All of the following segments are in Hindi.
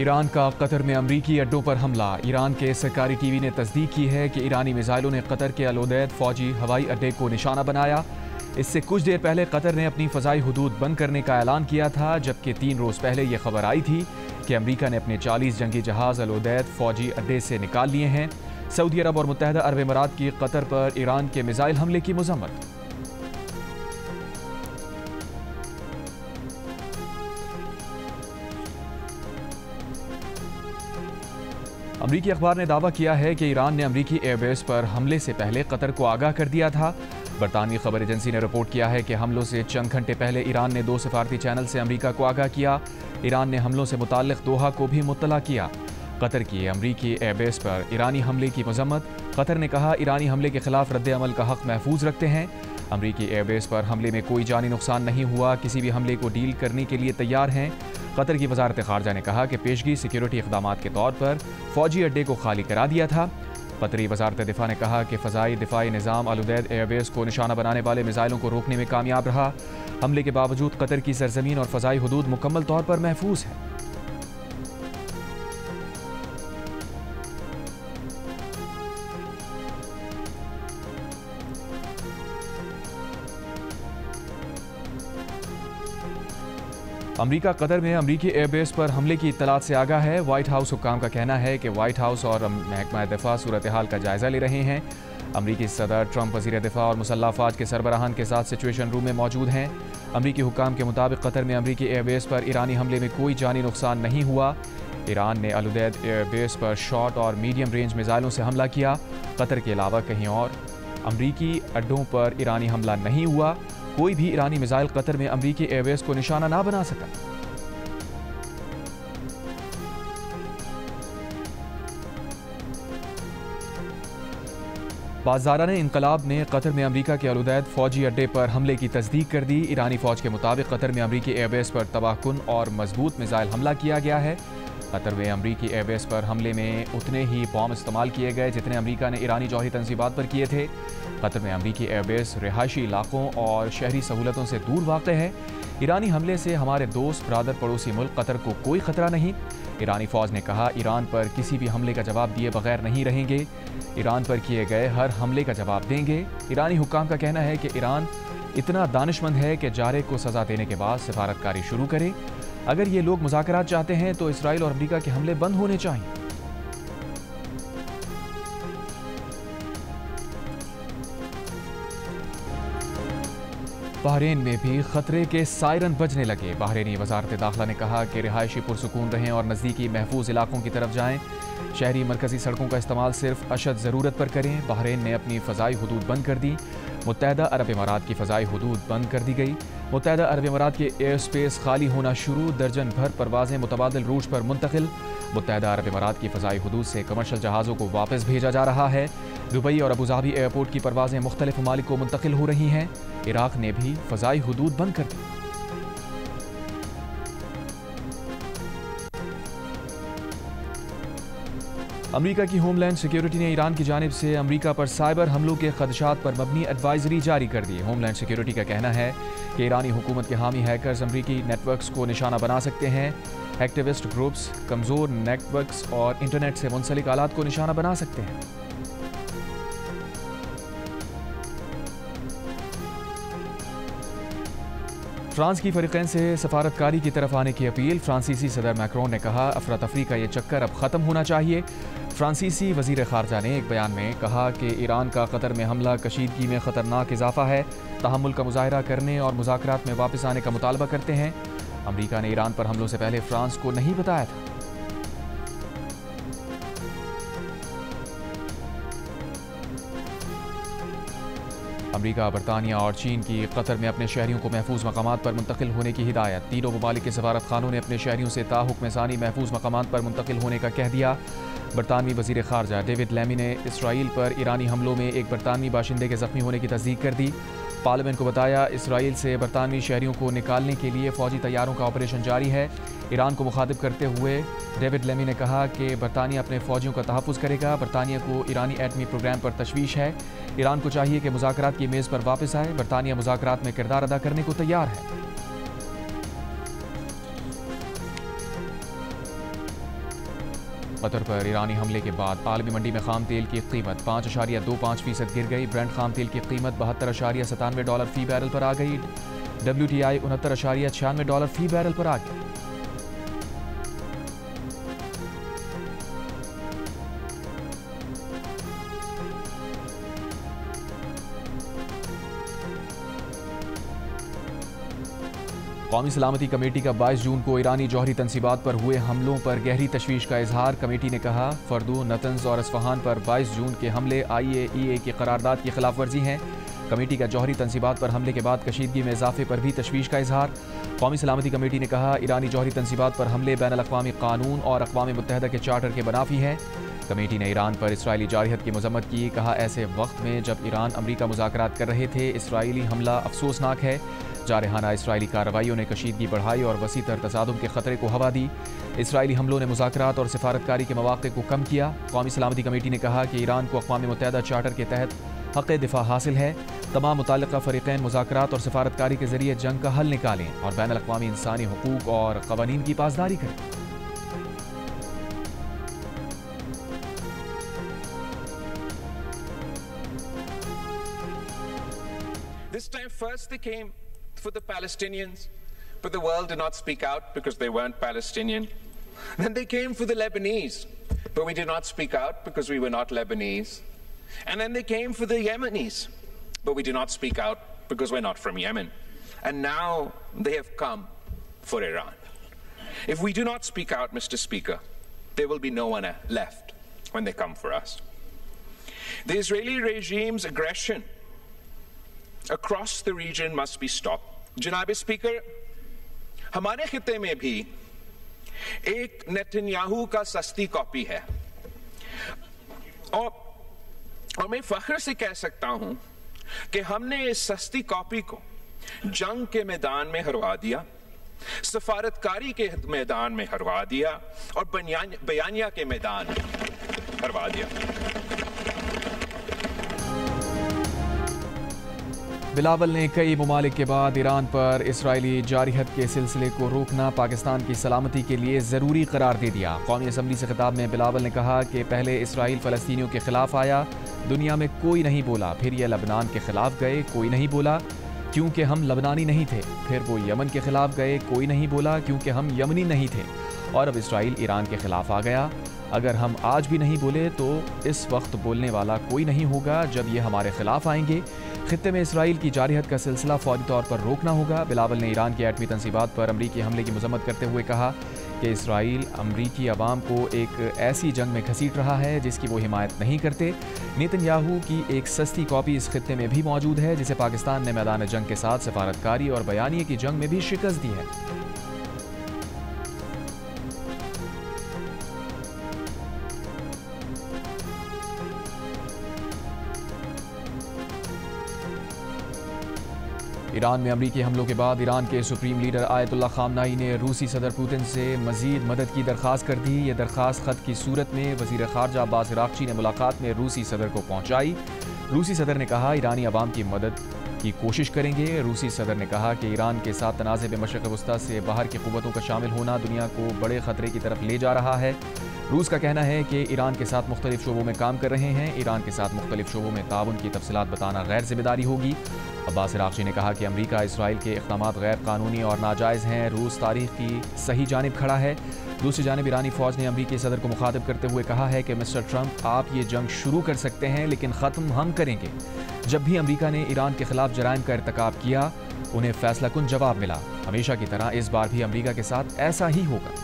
ईरान का कतर में अमरीकी अड्डों पर हमला। ईरान के सरकारी टीवी ने तस्दीक की है कि ईरानी मिसाइलों ने कतर के अल-उदैद फौजी हवाई अड्डे को निशाना बनाया। इससे कुछ देर पहले कतर ने अपनी फ़ज़ाई हुदूद बंद करने का ऐलान किया था, जबकि 3 रोज़ पहले यह खबर आई थी कि अमरीका ने अपने 40 जंगी जहाज़ अल-उदैद फौजी अड्डे से निकाल लिए हैं। सऊदी अरब और मुत्तहदा अरब इमारात की कतर पर ईरान के मिसाइल हमले की मज़म्मत। अमरीकी अखबार ने दावा किया है कि ईरान ने अमरीकी एयरबेस पर हमले से पहले कतर को आगाह कर दिया था। बरतानवी खबर एजेंसी ने रिपोर्ट किया है कि हमलों से चंद घंटे पहले ईरान ने 2 सफारती चैनल से अमरीका को आगाह किया। ईरान ने हमलों से मुताल्लिक़ दोहा को भी मुत्तला किया। कतर की अमरीकी एयरबेस पर ईरानी हमले की मज़म्मत। कतर ने कहा, ईरानी हमले के खिलाफ रद्द अमल का हक़ महफूज रखते हैं। अमरीकी एयरबेस पर हमले में कोई जानी नुकसान नहीं हुआ, किसी भी हमले को डील करने के लिए तैयार हैं। कतर की वजारत ख़ारजा ने कहा कि पेशगी सिक्योरिटी इक़दामात के तौर पर फ़ौजी अड्डे को खाली करा दिया था। कतरी वजारत दिफा ने कहा कि फ़ज़ाई दिफाई निज़ाम अल-उदैद एयरबेस को निशाना बनाने वाले मिसाइलों को रोकने में कामयाब रहा। हमले के बावजूद कतर की सरजमीन और फ़ज़ाई हुदूद मुकम्मल तौर पर महफूज है। अमरीका कतर में अमरीकी एयरबेस पर हमले की इत्तलात से आगाह है। वाइट हाउस हुक्काम का कहना है कि वाइट हाउस और महकमा दिफा सूरत हाल का जायजा ले रहे हैं। अमरीकी सदर ट्रंप वज़ीर दिफा और मुसल्लह अफ़वाज के सरबराहान के साथ सिचुएशन रूम में मौजूद हैं। अमरीकी हुक्काम के मुताबिक कतर में अमरीकी एयरबेस पर ईरानी हमले में कोई जानी नुकसान नहीं हुआ। ईरान ने अल-उदैद एयरबेस पर शॉर्ट और मीडियम रेंज मिसाइलों से हमला किया। कतर के अलावा कहीं और अमरीकी अड्डों पर ईरानी हमला नहीं हुआ। कोई भी ईरानी मिसाइल कतर में अमरीकी एयरबेस को निशाना ना बना सका। बाज़ारान इनकलाब ने कतर में अमरीका के अल-उदैद फौजी अड्डे पर हमले की तस्दीक कर दी। ईरानी फ़ौज के मुताबिक कतर में अमरीकी एयरबेस पर तबाहकुन और मजबूत मिसाइल हमला किया गया है। कतर में अमरीकी एयरबेस पर हमले में उतने ही बॉम्ब इस्तेमाल किए गए जितने अमरीका ने ईरानी जौहरी तंजीबात पर किए थे। कतर में अमरीकी एयरबेस रिहायशी इलाकों और शहरी सहूलतों से दूर वाक़ है। ईरानी हमले से हमारे दोस्त ब्रादर पड़ोसी मुल्क कतर को कोई ख़तरा नहीं। ईरानी फ़ौज ने कहा, ईरान पर किसी भी हमले का जवाब दिए बगैर नहीं रहेंगे। ईरान पर किए गए हर हमले का जवाब देंगे। ईरानी हुक्काम का कहना है कि ईरान इतना दानिशमंद है कि जारे को सज़ा देने के बाद सिफारतकारी शुरू करे। अगर ये लोग मुज़ाकरात चाहते हैं तो इसराइल और अमरीका के हमले बंद होने चाहिए। बहरीन में भी खतरे के सायरन बजने लगे। बहरीनी वजारत दाखिला ने कहा कि रिहायशी पुरसुकून रहें और नज़दीकी महफूज इलाकों की तरफ जाएं। शहरी मरकज़ी सड़कों का इस्तेमाल सिर्फ अशद ज़रूरत पर करें। बहरीन ने अपनी फ़ज़ाई हुदूद बंद कर दी। मुत्तहदा अरब इमारात की फ़ज़ाई हुदूद बंद कर दी गई। मुत्तहदा अरब इमारात के एयर स्पेस खाली होना शुरू। दर्जन भर परवाज़ें मुतबादिल रूट पर मुंतकिल। मुत्तहदा अरब इमारात की फ़ज़ाई हुदूद से कमर्शल जहाज़ों को वापस भेजा जा रहा है। दुबई और अबूधाबी एयरपोर्ट की परवाज़ें मुख्तलिफ ममालिक को मुंतकिल हो रही हैं। इराक़ ने भी फ़ज़ाई हुदूद बंद कर दी। अमरीका की होमलैंड सिक्योरिटी ने ईरान की जानिब से अमरीका पर साइबर हमलों के खदशात पर मबनी एडवाइजरी जारी कर दी। होमलैंड सिक्योरिटी का कहना है कि ईरानी हुकूमत के हामी हैकर्स अमरीकी नेटवर्क्स को निशाना बना सकते हैं। एक्टिविस्ट ग्रुप्स कमज़ोर नेटवर्क्स और इंटरनेट से मुंसलिक आलात को निशाना बना सकते हैं। फ्रांस की फरीक़ैन से सफारतकारी की तरफ आने की अपील। फ्रांसीसी सदर मैक्रोन ने कहा, अफरा तफरी का ये चक्कर अब ख़त्म होना चाहिए। फ्रांसीसी वज़ीर ख़ारजा ने एक बयान में कहा कि ईरान का कतर में हमला कशीदगी में ख़तरनाक इजाफा है। तहम्मुल का मुज़ाहरा करने और मुज़ाकरात में वापस आने का मुतालबा करते हैं। अमरीका ने ईरान पर हमलों से पहले फ्रांस को नहीं बताया था। अमरीका, बरतानिया और चीन की कतर में अपने शहरियों को महफूज मकामात पर मुंतकिल होने की हिदायत। तीनों ममालिक के सफारत खानों ने अपने शहरियों से ताहुक्म सानी महफूज मकामात पर मुंतकिल होने का कह दिया। बरतानवी वज़ीर ख़ारजा डेविड लैमी ने इसराइल पर ईरानी हमलों में एक बरतानवी बाशिंदे के ज़ख्मी होने की तस्दीक कर दी। पार्लियामेंट को बताया, इसराइल से बरतानवी शहरियों को निकालने के लिए फ़ौजी तैयारों का ऑपरेशन जारी है। ईरान को मुखातिब करते हुए डेविड लेमी ने कहा कि बरतानिया अपने फ़ौजियों का तहफ़्फ़ुज़ करेगा। बरतानिया को ईरानी एटमी प्रोग्राम पर तशवीश है। ईरान को चाहिए कि मुज़ाकरात की मेज़ पर वापस आए। बरतानिया मुज़ाकरात में किरदार अदा करने को तैयार है। कतर पर ईरानी हमले के बाद आलमी मंडी में खाम तेल की कीमत 5.25% गिर गई। ब्रेंट खाम तेल की कीमत $72.97 फी बैरल पर आ गई। WTI $69.96 फी बैरल पर आ गई। कौमी सलामती कमेटी का 22 जून को ईरानी जौहरी तंसीबात पर हुए हमलों पर गहरी तशवीश का इजहार। कमेटी ने कहा, फर्दो, नतंज और अस्फहान पर 22 जून के हमले IAEA की करारदाद की खिलाफ वर्जी हैं। कमेटी का जौहरी तंसीबात पर हमले के बाद कशीदगी में इजाफे पर भी तशवीश का इजहार। कौमी सलामती कमेटी ने कहा, ईरानी जौहरी तंसीबात पर हमले बैनुल अक़वामी कानून और अक़वाम मुत्तहिदा के चार्टर के मुनाफी हैं। कमेटी ने ईरान पर इसराइली जारहियत की मजम्मत की। कहा, ऐसे वक्त में जब ईरान अमरीका मुज़ाकरात कर रहे थे, इसराइली हमला अफसोसनाक है। जारहाना इसराइली कार्रवाइयों ने कशीदगी बढ़ाई और वसी तर तसादुम के खतरे को हवा दी। इसराइली हमलों ने मुज़ाकरात और सिफारतकारी के मौक़े को कम किया। कौमी सलामती कमेटी ने कहा कि ईरान को अक़वाम मुत्तहिदा चार्टर के तहत हक़ दिफ़ा हासिल है। तमाम मुताल्लिक़ा फ़रीक़ैन मुज़ाकरात और सिफारतकारी के ज़रिए जंग का हल निकालें और बैनुल अक़वामी इंसानी हुकूक़ और क़वानीन की पासदारी करें। This time first they came for the Palestinians, but the world did not speak out because they weren't Palestinian. Then they came for the Lebanese, but we did not speak out because we were not Lebanese. And then they came for the Yemenis, but we did not speak out because we're not from Yemen. And now they have come for Iran. If we do not speak out, Mr. Speaker, there will be no one left when they come for us. The Israeli regime's aggression across the region must be stopped. जनाब स्पीकर, हमारे खिते में भी एक नेतन्याहू का सस्ती कॉपी है और मैं फख्र से कह सकता हूं कि हमने इस सस्ती कॉपी को जंग के मैदान में हरवा दिया, सफारतकारी के मैदान में हरवा दिया और बयानिया के मैदान में हरवा दिया। बिलावल ने कई ममालिक के बाद ईरान पर इसराइली जारहियत के सिलसिले को रोकना पाकिस्तान की सलामती के लिए ज़रूरी करार दे दिया। कौमी असम्बली से खिताब में बिलावल ने कहा कि पहले इसराइल फ़लस्तीनियों के ख़िलाफ़ आया, दुनिया में कोई नहीं बोला, फिर यह लबनान के ख़िलाफ़ गए, कोई नहीं बोला क्योंकि हम लबनानी नहीं थे, फिर वो यमन के ख़िलाफ़ गए, कोई नहीं बोला क्योंकि हम यमनी नहीं थे, और अब इसराइल ईरान के ख़िलाफ़ आ गया। अगर हम आज भी नहीं बोले तो इस वक्त बोलने वाला कोई नहीं होगा जब ये हमारे ख़िलाफ़ आएंगे। खित्ते में इसराइल की जारहियत का सिलसिला फौरी तौर पर रोकना होगा। बिलावल ने ईरान की एटमी तंसीबात पर अमरीकी हमले की मजम्मत करते हुए कहा कि इसराइल अमरीकी अवाम को एक ऐसी जंग में घसीट रहा है जिसकी वो हिमायत नहीं करते। नेतन्याहू की एक सस्ती कॉपी इस खित्ते में भी मौजूद है जिसे पाकिस्तान ने मैदान जंग के साथ सफारतकारी और बयानिए की जंग में भी शिकस्त दी है। ईरान में अमरीकी हमलों के बाद ईरान के सुप्रीम लीडर आयतुल्लाह खामनाई ने रूसी सदर पुतिन से मजीद मदद की दरख्वास्त कर दी। ये दरख्वास्त ख़त की सूरत में वज़ीर ख़ारजा अब्बास अराग़ची ने मुलाकात में रूसी सदर को पहुँचाई। रूसी सदर ने कहा, ईरानी अवाम की मदद की कोशिश करेंगे। रूसी सदर ने कहा कि ईरान के साथ तनाज़े में मशरिक़ वस्ता से बाहर की क़ुव्वतों का शामिल होना दुनिया को बड़े ख़तरे की तरफ ले जा रहा है। रूस का कहना है कि ईरान के साथ मुख्तलिफ शोबों में काम कर रहे हैं। ईरान के साथ मुख्तलिफ शोबों में ताउन की तफसीलात बताना गैर जिम्मेदारी होगी। अब्बास अराग़ची ने कहा कि अमरीका इसराइल के इक़दामात गैर कानूनी और नाजायज़ हैं। रूस तारीख़ की सही जानिब खड़ा है। दूसरी जानिब ईरानी फ़ौज ने अमरीकी सदर को मुखातिब करते हुए कहा है कि मिस्टर ट्रंप, आप ये जंग शुरू कर सकते हैं लेकिन ख़त्म हम करेंगे। जब भी अमरीका ने ईरान के ख़िलाफ़ जराइम का इर्तिकाब किया उन्हें फ़ैसलाकुन जवाब मिला। हमेशा की तरह इस बार भी अमरीका के साथ ऐसा ही होगा।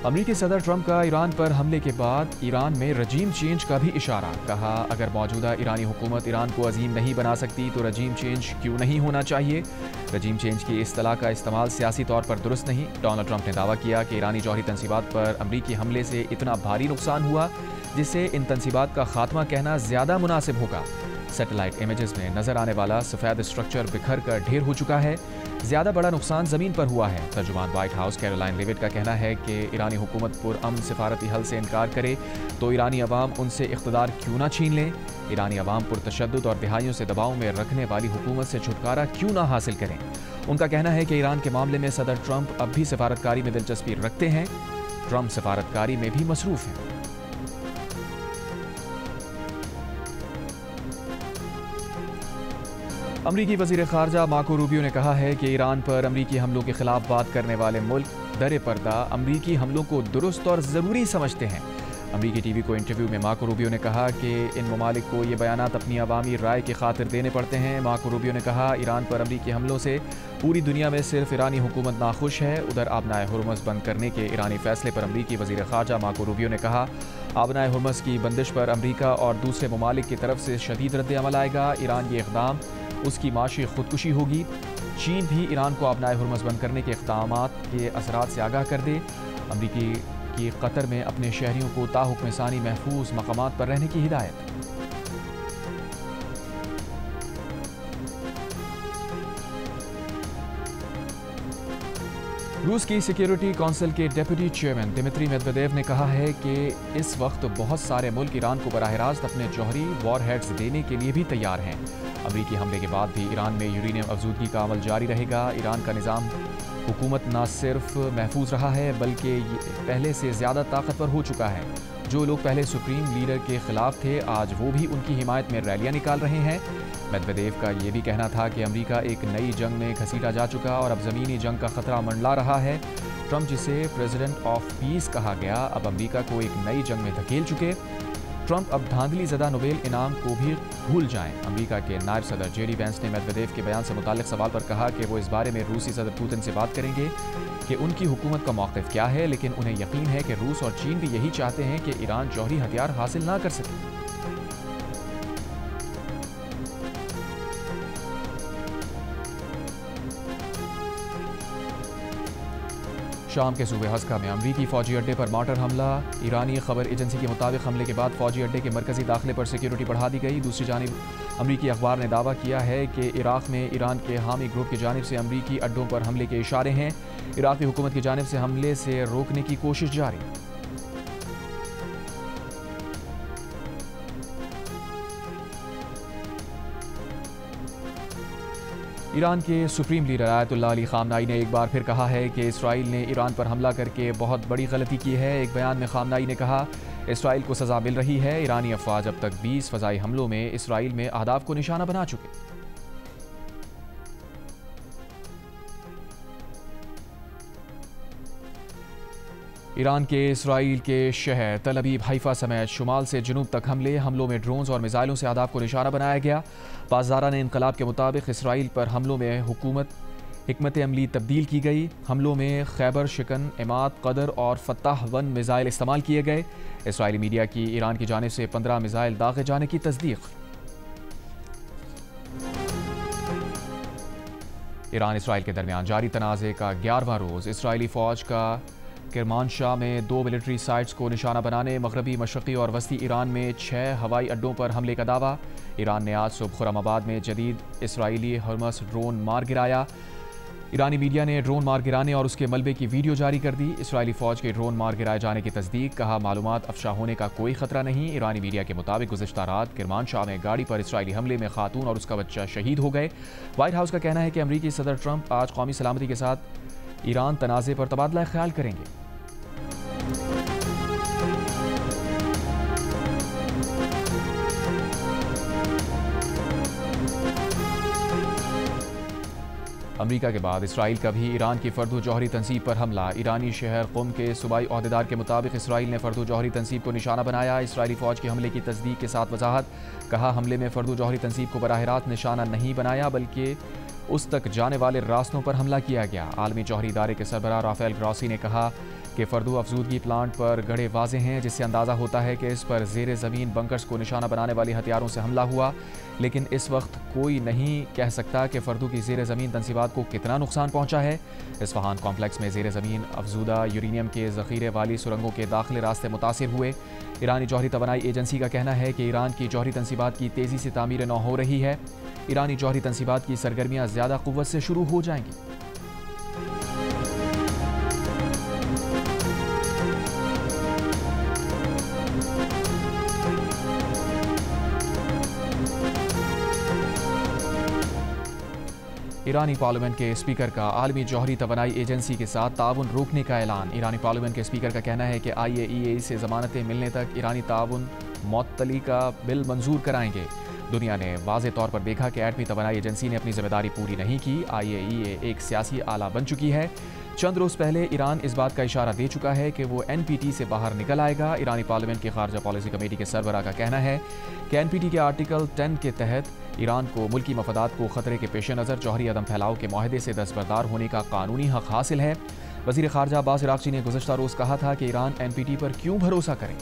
अमरीकी सदर ट्रंप का ईरान पर हमले के बाद ईरान में रजीम चेंज का भी इशारा। कहा, अगर मौजूदा ईरानी हुकूमत ईरान को अजीम नहीं बना सकती तो रजीम चेंज क्यों नहीं होना चाहिए। रजीम चेंज की इस्तिलाह का इस्तेमाल सियासी तौर पर दुरुस्त नहीं। डोनाल्ड ट्रंप ने दावा किया कि ईरानी जौहरी तंसीबात पर अमरीकी हमले से इतना भारी नुकसान हुआ जिससे इन तंसीबात का खात्मा कहना ज़्यादा मुनासिब होगा। सैटेलाइट इमेजेस में नजर आने वाला सफ़ेद स्ट्रक्चर बिखर कर ढेर हो चुका है। ज़्यादा बड़ा नुकसान ज़मीन पर हुआ है। तर्जुमान व्हाइट हाउस कैरोलाइन लेविट का कहना है कि ईरानी हुकूमत पुरअमन सिफारती हल से इनकार करे तो ईरानी अवाम उनसे इख्तिदार क्यों ना छीन लें। ईरानी अवाम पुरतशद्दुद और दिहाइयों से दबाव में रखने वाली हुकूमत से छुटकारा क्यों ना हासिल करें। उनका कहना है कि ईरान के मामले में सदर ट्रंप अब भी सफारतकारी में दिलचस्पी रखते हैं। ट्रंप सफारतकारी में भी मसरूफ हैं। अमरीकी वज़ीर ख़ारजा मार्को रूबियो ने कहा है कि ईरान पर अमरीकी हमलों के खिलाफ बात करने वाले मुल्क दरे पर्दा अमरीकी हमलों को दुरुस्त और ज़रूरी समझते हैं। अमरीकी टीवी को इंटरव्यू में मार्को रूबियो ने कहा कि इन ममालिक को ये बयानात अपनी अवामी राय की खातिर देने पड़ते हैं। मार्को रूबियो ने कहा, ईरान पर अमरीकी हमलों से पूरी दुनिया में सिर्फ ईरानी हुकूमत नाखुश है। उधर आबनाए हुर्मुज़ बंद करने के ईरानी फैसले पर अमरीकी वज़ीर ख़ारजा मार्को रूबियो ने कहा, आबनाए हुर्मुज़ की बंदिश पर अमरीका और दूसरे ममालिक की तरफ से शदीद रद्द अमल आएगा। ईरान ये इक़दाम उसकी माशी खुदकुशी होगी। चीन भी ईरान को आबनाए हुर्मुज़ बंद करने के इक़दामात के असरात से आगाह कर दे। अमरीकी की कतर में अपने शहरियों को ताहुक्म सानी महफूज मकामात पर रहने की हिदायत। रूस की सिक्योरिटी काउंसिल के डेप्यूटी चेयरमैन दिमित्री मेदवेदेव ने कहा है कि इस वक्त बहुत सारे मुल्क ईरान को बराह रास्त अपने जौहरी वॉरहेड्स देने के लिए भी तैयार हैं। अमरीकी हमले के बाद भी ईरान में यूरेनियम अफजूदगी का अमल जारी रहेगा। ईरान का निज़ाम हुकूमत न सिर्फ महफूज रहा है बल्कि पहले से ज़्यादा ताकतवर हो चुका है। जो लोग पहले सुप्रीम लीडर के खिलाफ थे आज वो भी उनकी हिमायत में रैलियां निकाल रहे हैं। मेदवेदेव का ये भी कहना था कि अमेरिका एक नई जंग में घसीटा जा चुका और अब ज़मीनी जंग का खतरा मंडला रहा है। ट्रंप जिसे प्रेसिडेंट ऑफ पीस कहा गया अब अमेरिका को एक नई जंग में धकेल चुके। ट्रंप अब धांधली ज़दा नोबेल इनाम को भी भूल जाएं। अमेरिका के नायब सदर जेडी वेंस ने मेदवेदेव के बयान से मुताल्लिक सवाल पर कहा कि वो इस बारे में रूसी सदर पुतिन से बात करेंगे कि उनकी हुकूमत का मौक़िफ़ क्या है, लेकिन उन्हें यकीन है कि रूस और चीन भी यही चाहते हैं कि ईरान जौहरी हथियार हासिल ना कर सके। शाम के सूबे हस्का में अमरीकी फौजी अड्डे पर मार्टर हमला। ईरानी खबर एजेंसी के मुताबिक हमले के बाद फौजी अड्डे के मरकजी दाखिले पर सिक्योरिटी बढ़ा दी गई। दूसरी जानिब अमरीकी अखबार ने दावा किया है कि इराक में ईरान के हामी ग्रुप की जानिब से अमरीकी अड्डों पर हमले के इशारे हैं। इराकी हुकूमत की जानिब से हमले से रोकने की कोशिश जारी। ईरान के सुप्रीम लीडर आयतुल्लाह अली खामनाई ने एक बार फिर कहा है कि इसराइल ने ईरान पर हमला करके बहुत बड़ी गलती की है। एक बयान में खामनाई ने कहा, इसराइल को सज़ा मिल रही है। ईरानी अफवाज अब तक 20 फ़ज़ाई हमलों में इसराइल में अहदाफ को निशाना बना चुके। ईरान के इसराइल के शहर तल अबीब, हाइफा समेत शुमाल से जुनूब तक हमलों में ड्रोन्स और मिसाइलों से अहदाफ को निशाना बनाया गया। पासदारा ने इनकलाब के मुताबिक इसराइल पर हमलों में हिकमत अमली तब्दील की गई। हमलों में खैबर शिकन, इमाद, कदर और फताह-1 मिसाइल इस्तेमाल किए गए। इसराइली मीडिया की ईरान की जानिब से 15 मिसाइल दागे जाने की तस्दीक। ईरान इसराइल के दरमियान जारी तनाज़े का 11वां रोज़। इसराइली फ़ौज का किरमानशाह में 2 मिलिट्री साइट्स को निशाना बनाने, मगरबी, मशरक़ी और वस्ती ईरान में 6 हवाई अड्डों पर हमले का दावा। ईरान ने आज सुबह खुर्रमाबाद में जदीद इसराइली हर्मस ड्रोन मार गिराया। ईरानी मीडिया ने ड्रोन मार गिराने और उसके मलबे की वीडियो जारी कर दी। इसराइली फ़ौज के ड्रोन मार गिराए जाने की तस्दीक। कहा, मालूमात अफशा होने का कोई खतरा नहीं। ईरानी मीडिया के मुताबिक गुज़िश्ता रात किरमानशाह में गाड़ी पर इसराइली हमले में खातून और उसका बच्चा शहीद हो गए। व्हाइट हाउस का कहना है कि अमरीकी सदर ट्रंप आज कौमी सलामती के साथ ईरान तनाज़े पर तबादला ख्याल करेंगे। अमेरिका के बाद इसराइल का भी ईरान की फर्दो जौहरी तंसीब पर हमला। ईरानी शहर क़ुम के सूबाई ओहदेदार के मुताबिक इसराइल ने फर्दो जौहरी तंसीब को निशाना बनाया। इसराइली फ़ौज के हमले की तस्दीक के साथ वजाहत। कहा, हमले में फर्दो जौहरी तंसीब को बराह रास्त निशाना नहीं बनाया बल्कि उस तक जाने वाले रास्तों पर हमला किया गया। आलमी जौहरी इदारे के सरबराह राफेल ग्रॉसी ने कहा कि फर्दू अफजूदगी प्लांट पर गड़े वाजे हैं, जिससे अंदाज़ा होता है कि इस पर ज़ेर ज़मीन बंकर्स को निशाना बनाने वाली हथियारों से हमला हुआ। लेकिन इस वक्त कोई नहीं कह सकता कि फर्दू की ज़ेर ज़मीन तनसीबात को कितना नुकसान पहुँचा है। इस्फहान कॉम्प्लेक्स में ज़ेर ज़मीन अफजूदा यूरेनियम के ज़ख़ीरे वाली सुरंगों के दाखिले रास्ते मुतासिर हुए। ईरानी जौहरी तवानाई एजेंसी का कहना है कि ईरान की जौहरी तनसीबात की तेज़ी से तामीर नौ हो रही है। ईरानी जौहरी तनसीबात की सरगर्मियाँ ज़्यादा क़ुव्वत से शुरू हो जाएंगी। ईरानी पार्लियामेंट के स्पीकर का आलमी जौहरी तवानाई एजेंसी के साथ ताउन रोकने का ऐलान। ईरानी पार्लियामेंट के स्पीकर का कहना है कि IAEA से ज़मानतें मिलने तक ईरानी ताउन मअतली का बिल मंजूर कराएंगे। दुनिया ने वाज़े तौर पर देखा कि एटमी तवानाई एजेंसी ने अपनी जिम्मेदारी पूरी नहीं की। IAEA एक सियासी आला बन चुकी है। चंद रोज़ पहले ईरान इस बात का इशारा दे चुका है कि वो NPT से बाहर निकल आएगा। ईरानी पार्लियामेंट की खारजा पॉलिसी कमेटी के सरबराह का कहना है कि NPT के आर्टिकल 10 के तहत ईरान को मुल्की मफादात को खतरे के पेश नज़र जौहरी अदम फैलाव के माहदे से दस्तबरदार होने का कानूनी हक हासिल है। वज़ीर खारजा अब्बास इराक़ची ने गुज़श्ता रोज़ कहा था कि ईरान NPT पर क्यों भरोसा करें।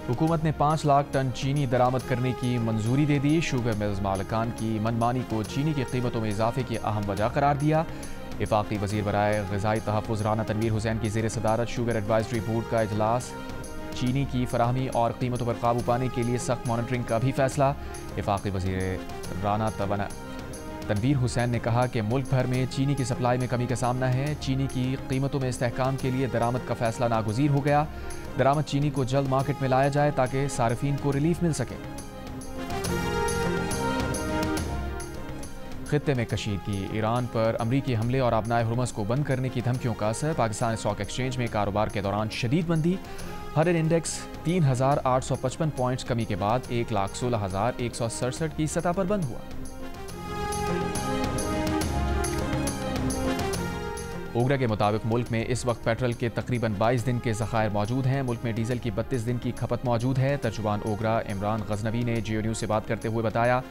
हुकूमत ने 5 लाख टन चीनी दरामद करने की मंजूरी दे दी। शुगर मिल्स मालिकान की मनमानी को चीनी की कीमतों में इजाफे की अहम वजह करार दिया। वफाकी वज़ीर बराए ग़िज़ाई तहफ़्फ़ुज़ राना तनवीर हुसैन की ज़ेर सदारत शुगर एडवाइजरी बोर्ड का इजलास। चीनी की फराहमी और कीमतों पर काबू पाने के लिए सख्त मॉनिटरिंग का भी फैसला। वफाकी वज़ीर राना तनवीर हुसैन ने कहा कि मुल्क भर में चीनी की सप्लाई में कमी का सामना है। चीनी की कीमतों में इस्तेहकाम के लिए दरामद का फैसला नागुज़ीर हो गया। दरामद चीनी को जल्द मार्केट में लाया जाए ताकि सार्फिन को रिलीफ मिल सके। खित्ते में कशीदगी, ईरान पर अमरीकी हमले और आबनाए हुर्मुज़ को बंद करने की धमकियों का असर। पाकिस्तान स्टॉक एक्सचेंज में कारोबार के दौरान शदीद मंदी। हर इंडेक्स 3,855 पॉइंट्स कमी के बाद 1,16,167 की सतह पर बंद हुआ। ओगरा के मुताबिक मुल्क में इस वक्त पेट्रोल के तकरीबन 22 दिन के ज़खायर मौजूद हैं। मुल्क में डीजल की 32 दिन की खपत मौजूद है। तर्जुमान ओगरा इमरान गजनवी ने जियो न्यूज़ से बात करते हुए बताया,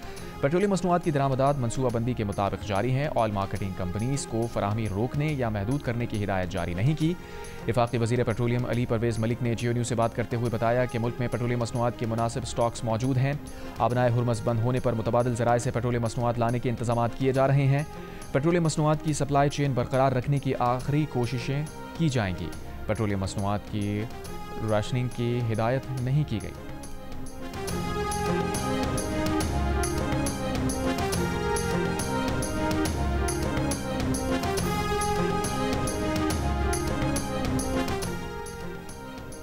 पेट्रोलियम मसनूआत की दरामदात मनसूबाबंदी के मुताबिक जारी हैं। ऑयल मार्केटिंग कंपनीज को फराहमी रोकने या महदूद करने की हिदायत जारी नहीं की। वफाकी वज़ीर पेट्रोलियम अली परवेज़ मलिक ने जियो न्यूज़ से बात करते हुए बताया कि मुल्क में पेट्रोलियम मसनूआत के मुनासिब स्टॉक्स मौजूद हैं। आबनाए हुर्मुज़ बंद होने पर मुतबादिल ज़राए से पेट्रोलियम मसनूआत लाने के इंतजाम किए जा रहे हैं। पेट्रोलियम मसनूआत की सप्लाई चेन बरकरार रखने की आखिरी कोशिशें की जाएंगी। पेट्रोलियम मसनूआत की राशनिंग की हिदायत नहीं की गई।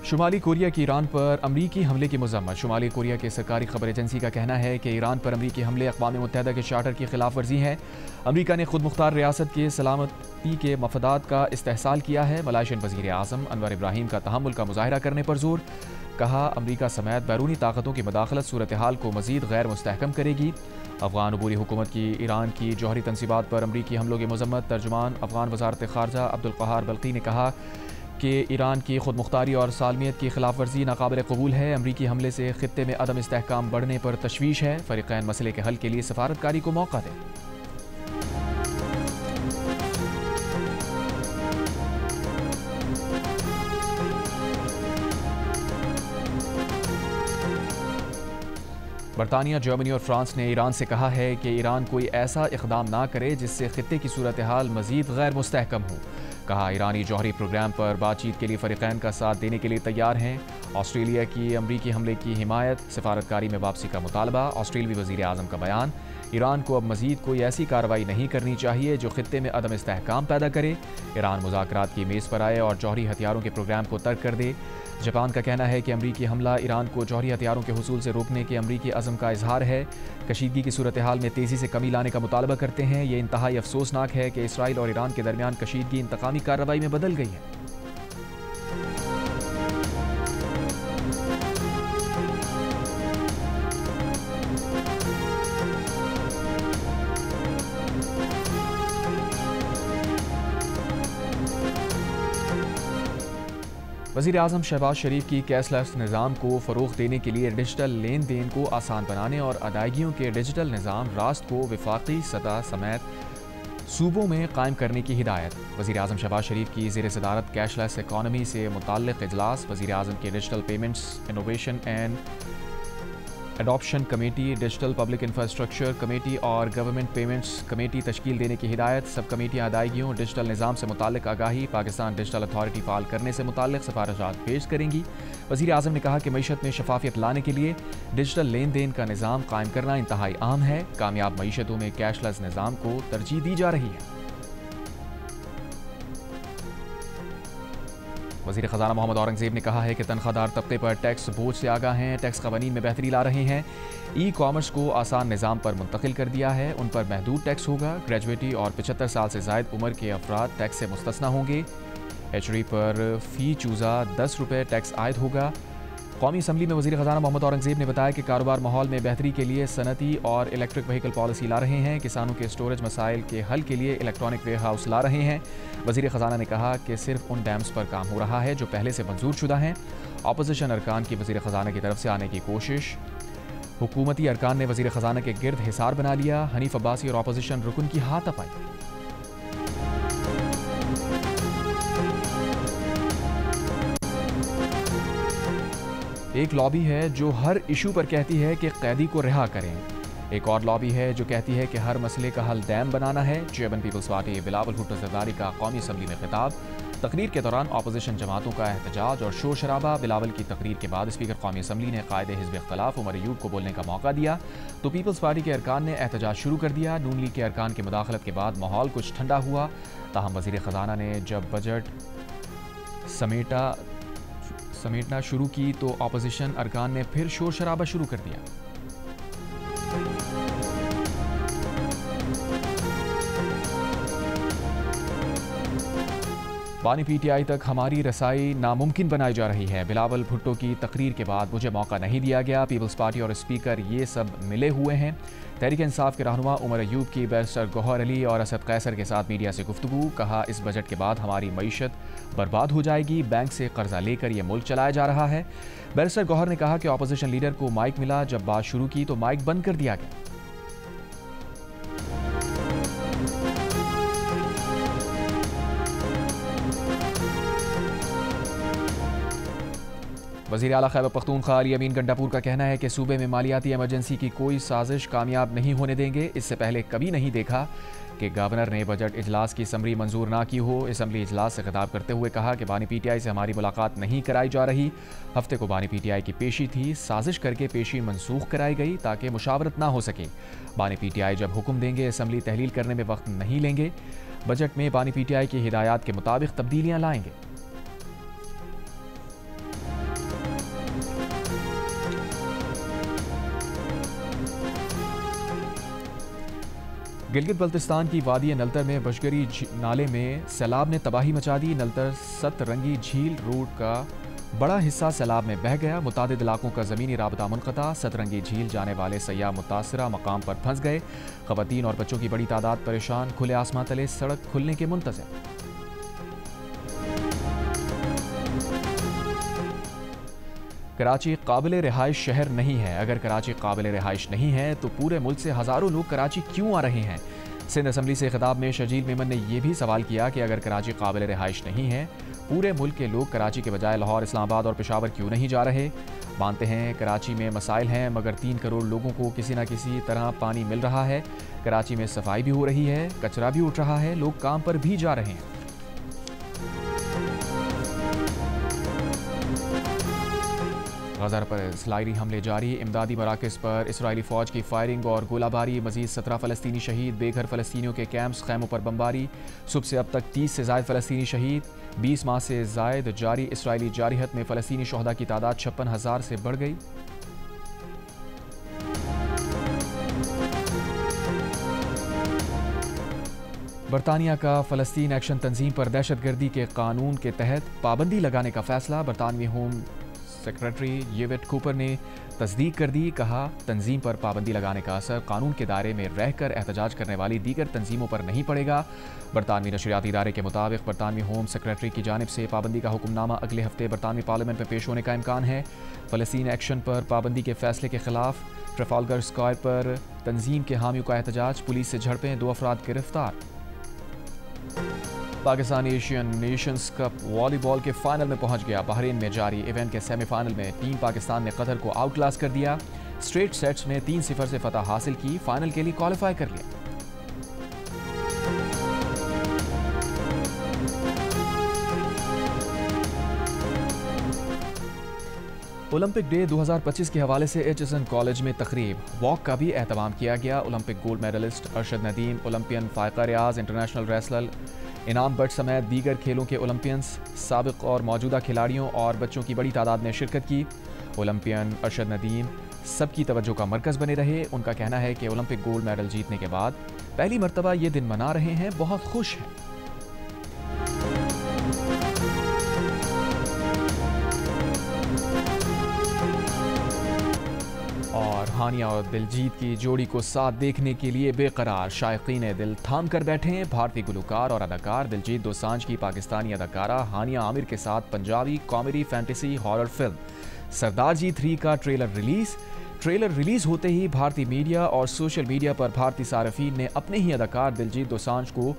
शुमाली कोरिया की ईरान पर अमरीकी हमले की मज़म्मत। शुमाली कोरिया के सरकारी खबर एजेंसी का कहना है कि ईरान पर अमरीकी हमले अक़वाम मुत्तहिदा के चार्टर की खिलाफ वर्जी है। अमरीका ने खुद मुख्तार रियासत के सलामती के मफादात का इस्तेहसाल किया है। मलायशियन वज़ीर आज़म अनवर इब्राहिम का तहम्मुल का मुज़ाहिरा करने पर जोर। कहा, अमरीका समेत बैरूनी ताकतों की मदाखलत सूरत हाल को मज़ीद गैर मुस्तहकम करेगी। अफ़गान अबूरी हुकूमत की ईरान की जौहरी तनसीबात पर अमरीकी हमलों की मज़म्मत। तर्जुमान अफ़गान वज़ारत ख़ारजा अब्दुल क़हार बल्क़ी ने कहा कि ईरान की खुद मुख्तारी और सालमियत की खिलाफ वर्जी नाकाबिल कबूल है। अमरीकी हमले से खित्ते में अदम इस्तेहकाम बढ़ने पर तशवीश है। फ़रीक़ैन मसले के हल के लिए सफारतकारी को मौका दें। बरतानिया, जर्मनी और फ्रांस ने ईरान से कहा है कि ईरान कोई ऐसा इक़दाम ना करे जिससे खित्ते की सूरत हाल मज़ीद गैर मुस्तहकम हो। कहा, ईरानी जौहरी प्रोग्राम पर बातचीत के लिए फ़रीक़ैन का साथ देने के लिए तैयार हैं। ऑस्ट्रेलिया की अमरीकी हमले की हिमायत, सफारतकारी में वापसी का मुतालबा। ऑस्ट्रेलियाई वज़ीर आज़म का बयान, ईरान को अब मज़ीद कोई ऐसी कार्रवाई नहीं करनी चाहिए जो खित्ते में अदम इस्तेहकाम पैदा करे। ईरान मुज़ाकरात की मेज़ पर आए और जौहरी हथियारों के प्रोग्राम को तर्क कर दे। जापान का कहना है कि अमरीकी हमला ईरान को जौहरी हथियारों के हुसूल से रोकने के अमरीकी अज़म का इजहार है। कशीदगी की सूरत हाल में तेज़ी से कमी लाने का मुतालबा करते हैं। ये इंतहाई अफसोसनाक है कि इसराइल और ईरान के दरमियान कशीदगी इंतकामी कार्रवाई में बदल गई है। वज़ीर आज़म शहबाज शरीफ की कैशलेस निज़ाम को फ़रोग़ देने के लिए डिजिटल लेन देन को आसान बनाने और अदायगियों के डिजिटल निज़ाम रास्त को वफाकी सतह समेत सूबों में कायम करने की हिदायत। वज़ीर आज़म शहबाज शरीफ की ज़ेर सदारत कैशलेस इकॉनमी से मुताल्लिक़ इजलास वज़ीर आज़म के digital payments innovation and adoption committee, digital public infrastructure committee और गवर्नमेंट पेमेंट्स कमेटी तश्कील देने की हिदायत। सब कमेटियाँ अदायगियों डिजिटल निज़ाम से मुताल्लिक़ आगाही पाकिस्तान डिजिटल अथॉरिटी फ़ाल करने से मुताल्लिक़ सिफारिशात पेश करेंगी। वज़ीर आज़म ने कहा कि मईशत में शफाफियत लाने के लिए डिजिटल लेन देन का निज़ाम कायम करना इंतहाई अहम है। कामयाब मईशतों में कैशलेस निज़ाम को तरजीह दी जा रही है। वज़ीर ख़ज़ाना मोहम्मद औरंगज़ेब ने कहा है कि तनख्वाहदार तबके पर टैक्स बोझ से आगाह हैं, टैक्स क़वानीन में बेहतरी ला रहे हैं, ई कॉमर्स को आसान निज़ाम पर मुंतकिल कर दिया है, उन पर महदूद टैक्स होगा। ग्रेजुएटी और 75 साल से ज़ायद उम्र के अफराद टैक्स से मुस्तस्ना होंगे। एचडी पर फ़ी चूज़ा 10 रुपये टैक्स आयद होगा। कौमी असम्बली में वज़ीर ख़ज़ाना मोहम्मद औरंगज़ेब ने बताया कि कारोबार माहौल में बेहतरी के लिए सनती और इलेक्ट्रिक व्हीकल पॉलिसी ला रहे हैं, किसानों के स्टोरेज मसाइल के हल के लिए इलेक्ट्रॉनिक वेयर हाउस ला रहे हैं। वज़ीर ख़ज़ाना ने कहा कि सिर्फ उन डैम्स पर काम हो रहा है जो पहले से मंजूर शुदा हैं। अपोजिशन अरकान की वज़ीर ख़ज़ाना की तरफ से आने की कोशिश। हुकूमती अरकान ने वज़ीर ख़ज़ाना के गिर्द हिसार बना लिया। हनीफ अब्बासी और अपोजिशन रुकन की हाथापाई। एक लॉबी है जो हर इशू पर कहती है कि कैदी को रिहा करें। एक और लॉबी है जो कहती है कि हर मसले का हल डैम बनाना है। Chairman people's party Bilawal Bhutto Zardari का कौमी असम्बली में खिताब। तकरीर के दौरान अपोजिशन जमातों का एहतजाज और शोर शराबा। बिलावल की तकरीर के बाद स्पीकर कौमी असम्बली ने कायदे हिज़्ब इख्तिलाफ उमर अयूब को बोलने का मौका दिया तो पीपल्स पार्टी के अरकान ने एहतजाज शुरू कर दिया। नून लीग के अरकान की मुदाखलत के बाद माहौल कुछ ठंडा हुआ। ताहम वज़ीर ख़ज़ाना ने जब बजट समेटना शुरू की तो अपोजिशन अरकान ने फिर शोर शराबा शुरू कर दिया। बानी पीटीआई तक हमारी रसाई नामुमकिन बनाई जा रही है। बिलावल भुट्टो की तकरीर के बाद मुझे मौका नहीं दिया गया। पीपल्स पार्टी और स्पीकर ये सब मिले हुए हैं। तहरीक इंसाफ के रहनुमा उमर अयूब की बैरिस्टर गौहर अली और असद कैसर के साथ मीडिया से गुफ्तगू। कहा इस बजट के बाद हमारी मईशत बर्बाद हो जाएगी। बैंक से कर्जा लेकर यह मुल्क चलाया जा रहा है। बैरिस्टर गौहर ने कहा कि अपोजिशन लीडर को माइक मिला, जब बात शुरू की तो माइक बंद कर दिया गया। वज़ीर आला खैबर पख्तूनख्वा अली अमीन गंडापुर का कहना है कि सूबे में मालियाती इमरजेंसी की कोई साजिश कामयाब नहीं होने देंगे। इससे पहले कभी नहीं देखा कि गवर्नर ने बजट इजलास की समरी मंजूर ना की हो। असम्बली इजलास से खिताब करते हुए कहा कि बानी पीटीआई से हमारी मुलाकात नहीं कराई जा रही। हफ्ते को बानी पीटीआई की पेशी थी, साजिश करके पेशी मनसूख कराई गई ताकि मुशावरत ना हो सके। बानी पीटीआई जब हुक्म देंगे असम्बली तहलील करने में वक्त नहीं लेंगे। बजट में बानी पीटीआई की हिदायत के मुताबिक तब्दीलियाँ लाएंगे। गिलगित बल्तिस्तान की वादी नलतर में बशगरी नाले में सैलाब ने तबाही मचा दी। नलतर सतरंगी झील रोड का बड़ा हिस्सा सैलाब में बह गया। मुतादिद इलाकों का ज़मीनी राबता मुनक़ता। सतरंगी झील जाने वाले सयाह मुतासरा मकाम पर फंस गए। ख़वातीन और बच्चों की बड़ी तादाद परेशान। खुले आसमां तले सड़क खुलने के मुंतज़िर। कराची काबिल रिहाइश शहर नहीं है। अगर कराची काबिल रिहाइश नहीं है तो पूरे मुल्क से हज़ारों लोग कराची क्यों आ रहे हैं। सिंध असम्बली से खिताब में शजील मेमन ने यह भी सवाल किया कि अगर कराची काबिल रिहाइश नहीं है, पूरे मुल्क के लोग कराची के बजाय लाहौर, इस्लामाबाद और पेशावर क्यों नहीं जा रहे। मानते हैं कराची में मसाइल हैं, मगर 3 करोड़ लोगों को किसी न किसी तरह पानी मिल रहा है। कराची में सफाई भी हो रही है, कचरा भी उठ रहा है, लोग काम पर भी जा रहे हैं। गज़ा पर इसराइली हमले जारी। इमदादी मराकज़ पर इसराइली फ़ौज की फायरिंग और गोलाबारी। मज़ीद 17 फ़लस्तीनी शहीद। बेघर फ़लस्तीनियों के कैंप्स खैमों पर बमबारी। सुबह से अब तक 30 से ज़ायद फ़लस्तीनी शहीद। 20 माह से ज़ायद जारी इसराइली जारिहत में फ़लस्तीनी शहदा की तादाद 56,000 से बढ़ गई। बरतानिया का फ़लस्तीन एक्शन तंजीम पर दहशतगर्दी के कानून के तहत पाबंदी लगाने का फ़ैसला। बरतानवी होम सेक्रेटरी येवेट कूपर ने तस्दीक कर दी। कहा, तंजीम पर पाबंदी लगाने का असर कानून के दायरे में रहकर एहतजाज करने वाली दीगर तंजीमों पर नहीं पड़ेगा। बरतानवी नशरियाती इदारे के मुताबिक बरतानवी होम सेक्रेटरी की जानिब से पाबंदी का हुक्मनामा अगले हफ्ते बरतानवी पार्लियामेंट में पेश होने का इम्कान है। फ़लस्तीन एक्शन पर पाबंदी के फैसले के खिलाफ ट्रफालगर स्क्वायर पर तंजीम के हामियों का एहतजाज, पुलिस से झड़पें, 2 अफराद गिरफ्तार। Pakistan Asian Nations cup volleyball के फाइनल में पहुंच गया। बहरीन में जारी इवेंट के सेमीफाइनल में टीम पाकिस्तान ने कतर को आउट क्लास कर दिया। स्ट्रेट सेट्स में 3-0 से फतह हासिल की, फाइनल के लिए क्वालिफाई कर लिया। ओलंपिक डे 2025 के हवाले से HSN कॉलेज में तकरीब, वॉक का भी एहतमाम किया गया। Olympic gold medallist Arshad Nadeem, Olympian Faiqa Riaz, international wrestler Inam Butt समेत दीगर खेलों के ओलंपियंस, साबिक और मौजूदा खिलाड़ियों और बच्चों की बड़ी तादाद ने शिरकत की। ओलंपियन अरशद नदीम सबकी तवज्जो का मरकज़ बने रहे। उनका कहना है कि ओलंपिक गोल्ड मेडल जीतने के बाद पहली मरतबा ये दिन मना रहे हैं, बहुत खुश हैं। और हानिया और दिलजीत की जोड़ी को साथ देखने के लिए बेकरार शायकीन दिल थाम कर बैठे हैं। भारतीय गुलकार और अदाकार दिलजीत दोसांझ की पाकिस्तानी अदाकारा हानिया आमिर के साथ Punjabi comedy fantasy horror film Sardaar Ji 3 का ट्रेलर रिलीज होते ही भारतीय मीडिया और सोशल मीडिया पर भारतीय सार्फिन ने अपने ही अदाकार दिलजीत दोसांझ को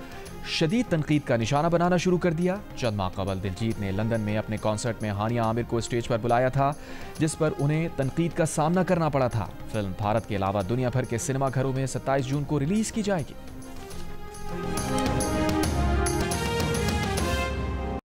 शदीद तनकीद का निशाना बनाना शुरू कर दिया। चंद माह कबल दिलजीत ने लंदन में अपने कॉन्सर्ट में हानिया आमिर को स्टेज पर बुलाया था, जिस पर उन्हें तनकीद का सामना करना पड़ा था। फिल्म भारत के अलावा दुनिया भर के सिनेमा घरों में 27 जून को रिलीज की जाएगी।